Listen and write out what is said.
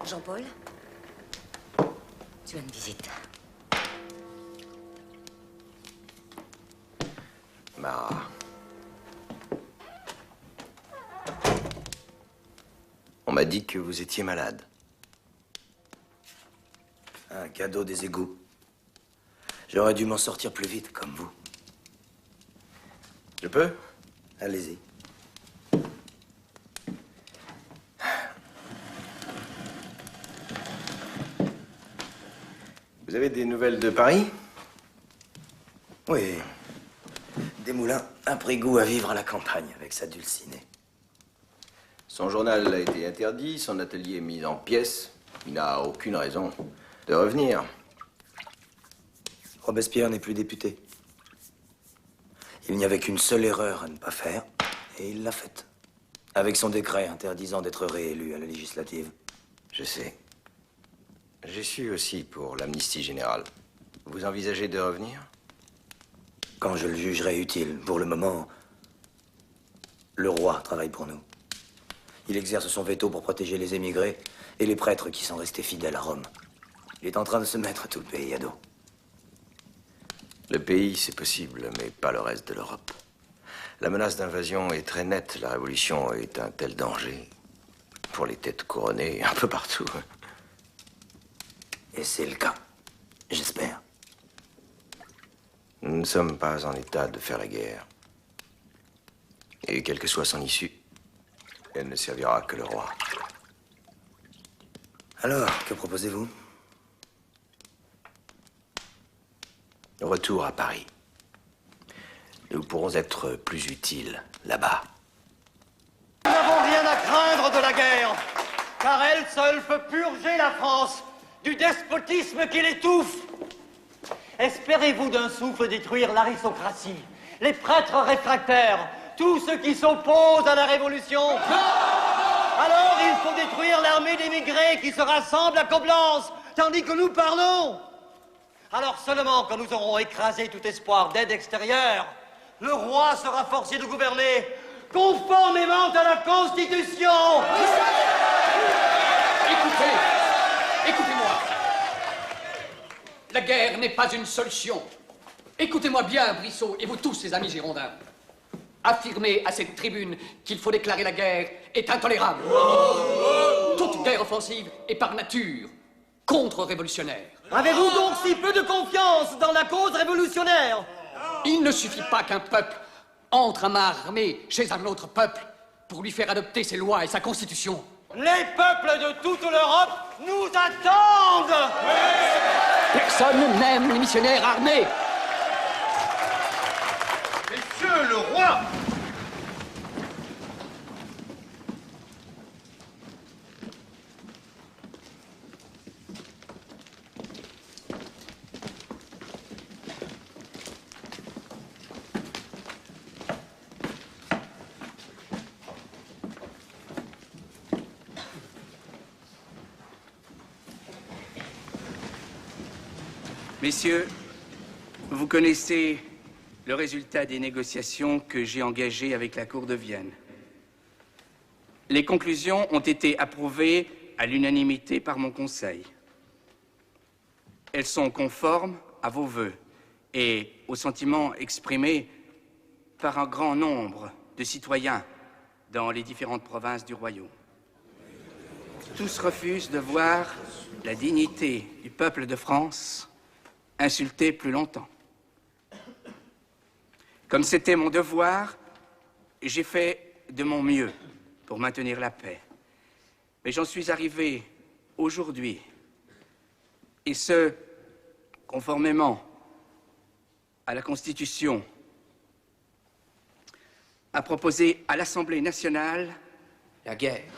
Jean-Paul, tu as une visite. Mara. On m'a dit que vous étiez malade. Un cadeau des égouts. J'aurais dû m'en sortir plus vite, comme vous. Je peux? Allez-y. Vous avez des nouvelles de Paris? Oui. Desmoulins a pris goût à vivre à la campagne avec sa Dulcinée. Son journal a été interdit, son atelier mis en pièces. Il n'a aucune raison de revenir. Robespierre n'est plus député. Il n'y avait qu'une seule erreur à ne pas faire, et il l'a faite. Avec son décret interdisant d'être réélu à la législative. Je sais. J'ai su aussi pour l'amnistie générale. Vous envisagez de revenir? Quand je le jugerai utile. Pour le moment, le roi travaille pour nous. Il exerce son veto pour protéger les émigrés et les prêtres qui sont restés fidèles à Rome. Il est en train de se mettre tout le pays à dos. Le pays, c'est possible, mais pas le reste de l'Europe. La menace d'invasion est très nette. La révolution est un tel danger pour les têtes couronnées un peu partout. Et c'est le cas, j'espère. Nous ne sommes pas en état de faire la guerre. Et quelle que soit son issue, elle ne servira que le roi. Alors, que proposez-vous? Retour à Paris. Nous pourrons être plus utiles là-bas. Nous n'avons rien à craindre de la guerre, car elle seule peut purger la France du despotisme qui l'étouffe. Espérez-vous d'un souffle détruire l'aristocratie, les prêtres réfractaires, tous ceux qui s'opposent à la Révolution? Alors il faut détruire l'armée d'émigrés qui se rassemble à Coblence, tandis que nous parlons. Alors seulement quand nous aurons écrasé tout espoir d'aide extérieure, le roi sera forcé de gouverner conformément à la Constitution. Écoutez-moi. La guerre n'est pas une solution. Écoutez-moi bien, Brissot, et vous tous, les amis girondins. Affirmer à cette tribune qu'il faut déclarer la guerre est intolérable. Toute guerre offensive est par nature contre-révolutionnaire. Avez-vous donc si peu de confiance dans la cause révolutionnaire? Il ne suffit pas qu'un peuple entre à main armée chez un autre peuple pour lui faire adopter ses lois et sa constitution. Les peuples de toute l'Europe nous attendent. Personne n'aime les missionnaires armés. Monsieur le roi! Messieurs, vous connaissez le résultat des négociations que j'ai engagées avec la Cour de Vienne. Les conclusions ont été approuvées à l'unanimité par mon Conseil. Elles sont conformes à vos vœux et aux sentiments exprimés par un grand nombre de citoyens dans les différentes provinces du Royaume. Tous refusent de voir la dignité du peuple de France insultée plus longtemps. Comme c'était mon devoir, j'ai fait de mon mieux pour maintenir la paix. Mais j'en suis arrivé aujourd'hui, et ce, conformément à la Constitution, à proposer à l'Assemblée nationale la guerre.